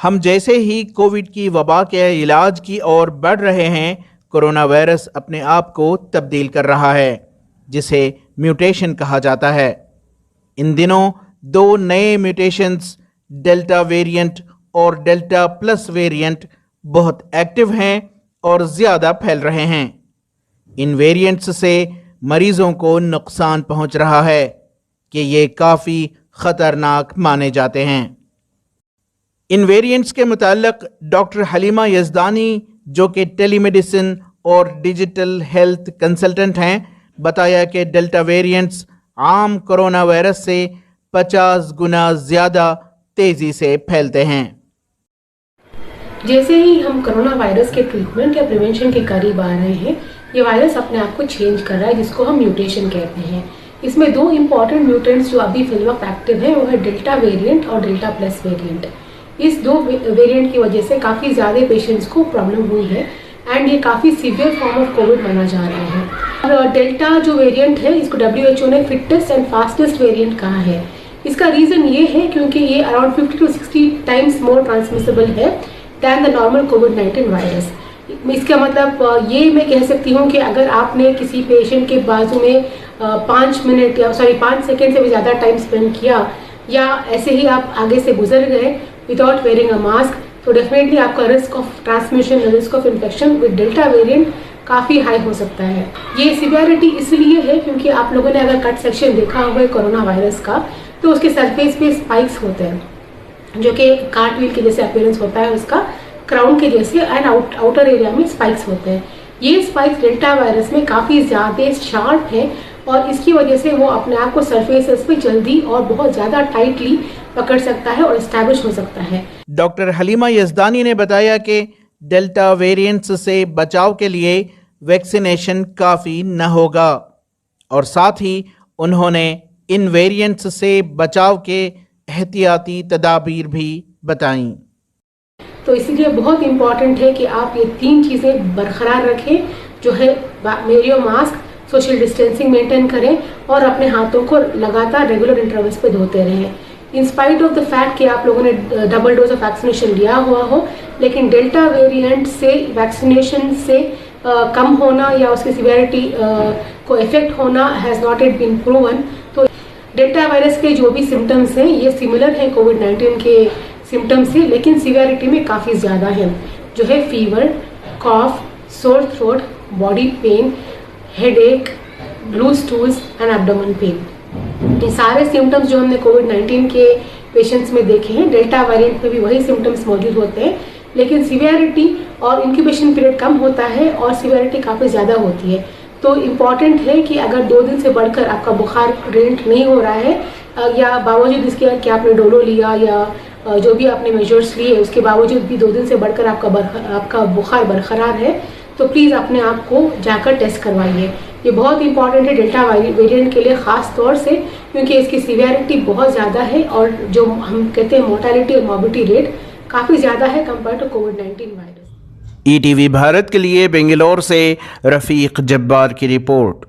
हम जैसे ही कोविड की वबा के इलाज की ओर बढ़ रहे हैं, कोरोना वायरस अपने आप को तब्दील कर रहा है, जिसे म्यूटेशन कहा जाता है। इन दिनों दो नए म्यूटेशंस, डेल्टा वेरिएंट और डेल्टा प्लस वेरिएंट, बहुत एक्टिव हैं और ज़्यादा फैल रहे हैं। इन वेरिएंट्स से मरीजों को नुकसान पहुंच रहा है कि ये काफ़ी ख़तरनाक माने जाते हैं। इन वेरिएंट्स के मुताल्लिक़ डॉक्टर हलीमा यज़दानी, जो कि टेलीमेडिसिन और डिजिटल हेल्थ कंसल्टेंट हैं, बताया कि डेल्टा वेरिएंट्स आम कोरोना वायरस से 50 गुना ज़्यादा तेज़ी से फैलते हैं। जैसे ही हम कोरोना वायरस के ट्रीटमेंट या प्रिवेंशन के करीब आ रहे हैं, ये वायरस अपने आप को चेंज कर रहा है, जिसको हम म्यूटेशन कहते हैं। इसमें दो इम्पॉर्टेंट म्यूटेंट्स जो अभी फिलहाल एक्टिव हैं वो है डेल्टा वेरिएंट और डेल्टा प्लस वेरिएंट। इस दो वेरिएंट की वजह से काफ़ी ज़्यादा पेशेंट्स को प्रॉब्लम हुई है एंड ये काफ़ी सीवियर फॉर्म ऑफ कोविड माना जा रहा है। और डेल्टा जो वेरिएंट है, इसको WHO ने फिटेस्ट एंड फास्टेस्ट वेरिएंट कहा है। इसका रीज़न ये है क्योंकि ये around 50 to 60 times more transmissible है दैन द नॉर्मल कोविड-19 वायरस। इसका मतलब ये मैं कह सकती हूँ कि अगर आपने किसी पेशेंट के बाजू में 5 सेकेंड से भी ज़्यादा टाइम स्पेंड किया या ऐसे ही आप आगे से गुजर गए विदाउट वेयरिंग अ मास्क, तो डेफिनेटली आपका risk of transmission, risk of infection with delta variant काफ़ी हाई हो सकता है। ये सिवियरिटी इसलिए है क्योंकि आप लोगों ने अगर कट सेक्शन देखा हुआ है कोरोना वायरस का, तो उसके सरफेस पे स्पाइक्स होते हैं, जो कि कार्टव्हील के जैसे अपीयरेंस होता है उसका, क्राउन के जैसे, एंड आउटर एरिया में स्पाइक्स होते हैं। ये स्पाइक्स डेल्टा वायरस में काफ़ी ज़्यादा शार्प है और इसकी वजह से वो अपने आप को सरफेसेस पे जल्दी और बहुत ज़्यादा टाइटली पकड़ सकता है और एस्टैब्लिश हो सकता है। डॉक्टर हलीमा यज़दानी ने बताया कि डेल्टा वेरिएंट्स से बचाव के लिए वैक्सीनेशन काफ़ी न होगा और साथ ही उन्होंने इन वेरिएंट्स से बचाव के एहतियाती तदाबीर भी बताईं। तो इसीलिए बहुत इम्पॉर्टेंट है कि आप ये 3 चीज़ें बरकरार रखें, जो है wear mask, social distancing maintain करें और अपने हाथों को लगातार रेगुलर इंटरवल्स पे धोते रहें। In spite of the fact कि आप लोगों ने डबल डोज ऑफ वैक्सीनेशन लिया हुआ हो, लेकिन डेल्टा वेरिएंट से वैक्सीनेशन से कम होना या उसकी सिवियरिटी को इफेक्ट होना has not it been proven. तो डेल्टा वायरस के जो भी सिम्टम्स हैं ये सिमिलर हैं कोविड-19 के सिम्टम्स से, लेकिन सिवियरिटी में काफ़ी ज़्यादा है, जो है fever, cough, sore throat, body pain, headache, blue stools and abdomen pain. ये सारे सिम्टम्स जो हमने कोविड-19 के पेशेंट्स में देखे हैं, डेल्टा वेरिएंट में भी वही सिम्टम्स मौजूद होते हैं, लेकिन सिवियरिटी और इंक्यूबेशन पीरियड कम होता है और सिवियरिटी काफ़ी ज़्यादा होती है। तो इम्पॉर्टेंट है कि अगर 2 दिन से बढ़कर आपका बुखार रेंट नहीं हो रहा है या बावजूद इसके कि आपने डोलो लिया या जो भी आपने मेजर्स लिए उसके बावजूद भी 2 दिन से बढ़कर आपका बुखार बरकरार है, तो प्लीज़ अपने आप को जाकर टेस्ट करवाइए। ये बहुत इंपॉर्टेंट है डेल्टा वेरिएंट के लिए, ख़ास तौर से क्योंकि इसकी सिवियरिटी बहुत ज़्यादा है और जो हम कहते हैं मोर्टेलिटी और मॉर्बिडिटी रेट काफ़ी ज़्यादा है कंपेयर टू कोविड-19 वायरस। ETV भारत के लिए बेंगलोर से रफ़ीक जब्बार की रिपोर्ट।